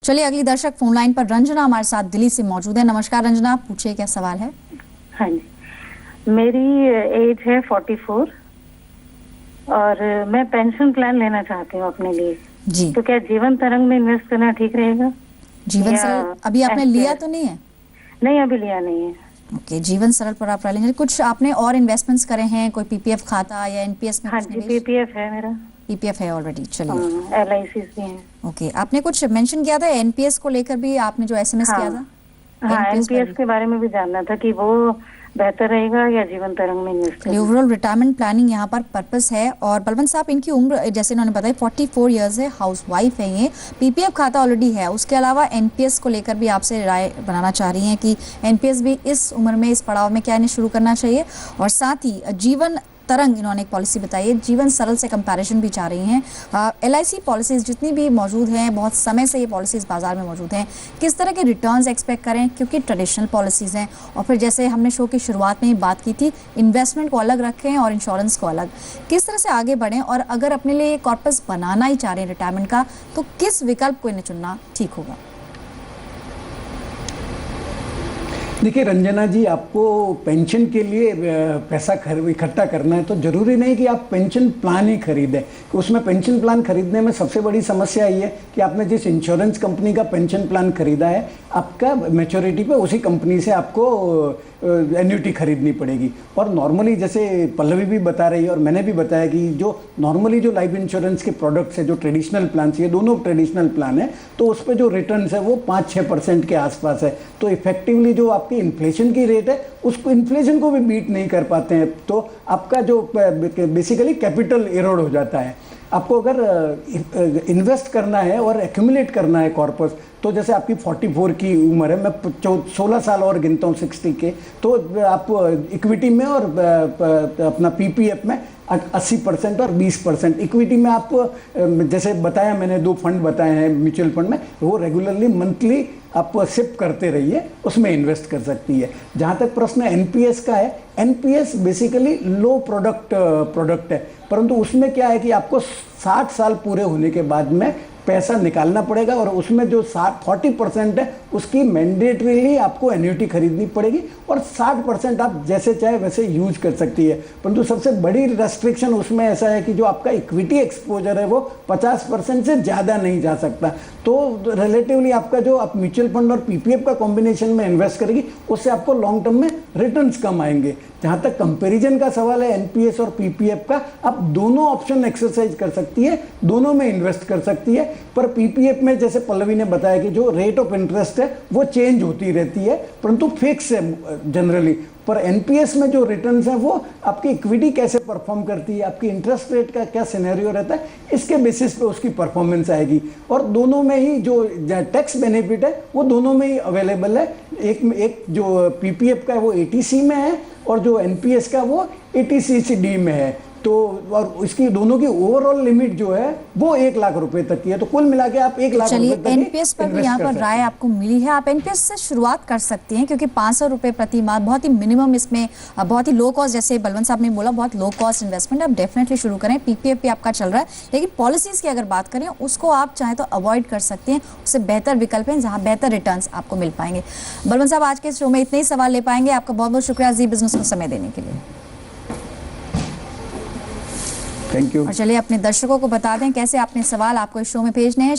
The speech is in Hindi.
चलिए अगली दर्शक फोन लाइन पर रंजना हमारे साथ दिल्ली से मौजूद है। नमस्कार रंजना, आप पूछिए क्या सवाल है। हाँ जी, मेरी एज है 44 और मैं पेंशन प्लान लेना चाहती हूँ अपने लिए जी। तो क्या जीवन तरंग में इन्वेस्ट करना ठीक रहेगा? जीवन सरल अभी आपने लिया तो नहीं है? नहीं, अभी लिया नहीं है। ओके, जीवन सरल पर आप लेंगे। कुछ आपने और इन्वेस्टमेंट्स करे हैं, कोई पीपीएफ खाता या एनपीएस में? हाँ जी, पीपीएफ है मेरा। पीपीएफ है ऑलरेडी, चलिए। LIC भी है। ओके, आपने कुछ मेंशन किया था एनपीएस को लेकर भी, आपने जो एसएमएस किया था? हाँ, एनपीएस के बारे में भी जानना था कि वो बेहतर रहेगा या जीवन तरंग में इन्वेस्ट करना। ओवरऑल रिटायरमेंट प्लानिंग यहाँ पर पर्पस है। और बलवंत साहब, इनकी उम्र जैसे इन्होंने बताई 44 इयर्स है, हाउस वाइफ है ये, पीपीएफ खाता ऑलरेडी है, उसके अलावा एनपीएस को लेकर भी आपसे राय बनाना चाह रही हैं कि एनपीएस भी इस उम्र में, इस पड़ाव में क्या इन्हें शुरू करना चाहिए। और साथ ही जीवन तरंग इन्होंने एक पॉलिसी बताई है, जीवन सरल से कंपैरिजन भी चाह रही हैं। LIC पॉलिसीज जितनी भी मौजूद हैं, बहुत समय से ये पॉलिसीज बाजार में मौजूद हैं, किस तरह के रिटर्न्स एक्सपेक्ट करें, क्योंकि ट्रेडिशनल पॉलिसीज हैं। और फिर जैसे हमने शो की शुरुआत में ही बात की थी, इन्वेस्टमेंट को अलग रखें और इंश्योरेंस को अलग, किस तरह से आगे बढ़ें। और अगर अपने लिए कॉर्पस बनाना ही चाह रहे हैं रिटायरमेंट का, तो किस विकल्प को इन्हें चुनना ठीक होगा? देखिए रंजना जी, आपको पेंशन के लिए पैसा इकट्ठा करना है तो ज़रूरी नहीं कि आप पेंशन प्लान ही खरीदें। उसमें पेंशन प्लान खरीदने में सबसे बड़ी समस्या ये है कि आपने जिस इंश्योरेंस कंपनी का पेंशन प्लान खरीदा है, आपका मैच्योरिटी पे उसी कंपनी से आपको एन्युटी खरीदनी पड़ेगी। और नॉर्मली जैसे पल्लवी भी बता रही है और मैंने भी बताया कि जो नॉर्मली जो लाइफ इंश्योरेंस के प्रोडक्ट्स है, जो ट्रेडिशनल प्लान, ये दोनों ट्रेडिशनल प्लान है, तो उस पर जो रिटर्न्स है वो 5-6% के आसपास है। तो इफेक्टिवली जो आपकी इन्फ्लेशन की रेट है, उसको इन्फ्लेशन को भी बीट नहीं कर पाते हैं, तो आपका जो बेसिकली कैपिटल इरोड हो जाता है। आपको अगर इन्वेस्ट करना है और एक्यूमुलेट करना है कॉर्पस, तो जैसे आपकी 44 की उम्र है, मैं 16 साल और गिनता हूँ 60 के, तो आप इक्विटी में और अपना पीपीएफ में 80% और 20%। इक्विटी में आप जैसे बताया मैंने, 2 फंड बताए हैं म्यूचुअल फंड में, वो रेगुलरली मंथली आप सिप करते रहिए, उसमें इन्वेस्ट कर सकती है। जहाँ तक प्रश्न एनपीएस का है, एनपीएस बेसिकली लो प्रोडक्ट है, परंतु उसमें क्या है कि आपको 60 साल पूरे होने के बाद में पैसा निकालना पड़ेगा और उसमें जो 40% है उसकी मैंडेटरीली आपको एन्युटी खरीदनी पड़ेगी और 60% आप जैसे चाहे वैसे यूज कर सकती है। परंतु सबसे बड़ी रेस्ट्रिक्शन उसमें ऐसा है कि जो आपका इक्विटी एक्सपोजर है वो 50% से ज़्यादा नहीं जा सकता। तो रिलेटिवली आपका जो आप म्यूचुअल फंड और पीपीएफ का कॉम्बिनेशन में इन्वेस्ट करेगी, उससे आपको लॉन्ग टर्म में रिटर्न्स कम आएंगे। जहाँ तक कंपैरिजन का सवाल है एनपीएस और पीपीएफ का, आप दोनों ऑप्शन एक्सरसाइज कर सकती है, दोनों में इन्वेस्ट कर सकती है। पर पीपीएफ में जैसे पल्लवी ने बताया कि जो रेट ऑफ इंटरेस्ट है वो चेंज होती रहती है, परंतु फिक्स है जनरली। पर एनपीएस में जो रिटर्न्स हैं वो आपकी इक्विटी कैसे परफॉर्म करती है, आपकी इंटरेस्ट रेट का क्या सिनेरियो रहता है, इसके बेसिस पे उसकी परफॉर्मेंस आएगी। और दोनों में ही जो टैक्स बेनिफिट है वो दोनों में ही अवेलेबल है। एक जो पीपीएफ का है वो एटीसी में है और जो एनपीएस का वो एटीसीसीडी में है। तो और इसकी दोनों की ओवरऑल लिमिट जो है वो 1 लाख रुपए तक की है। तो कुल मिला के आप 1 लाख रुपए तक एनपीएस पर भी यहाँ पर राय आपको मिली है। आप एनपीएस से शुरुआत कर सकती हैं, क्योंकि 500 रुपये प्रति माह बहुत ही मिनिमम, इसमें बहुत ही लो कॉस्ट, जैसे बलवंत साहब ने बोला, बहुत लो कॉस्ट इन्वेस्टमेंट। आप डेफिनेटली शुरू करें। पीपीएफ भी आपका चल रहा है, लेकिन पॉलिसीज की अगर बात करें उसको आप चाहे तो अवॉइड कर सकते हैं। उससे बेहतर विकल्प हैं जहाँ बेहतर रिटर्न आपको मिल पाएंगे। बलवंत साहब, आज के शो में इतने ही सवाल ले पाएंगे। आपका बहुत बहुत शुक्रिया जी बिजनेस को समय देने के लिए। Thank you. और चलिए अपने दर्शकों को बता दें कैसे अपने सवाल आपको इस शो में भेजने हैं।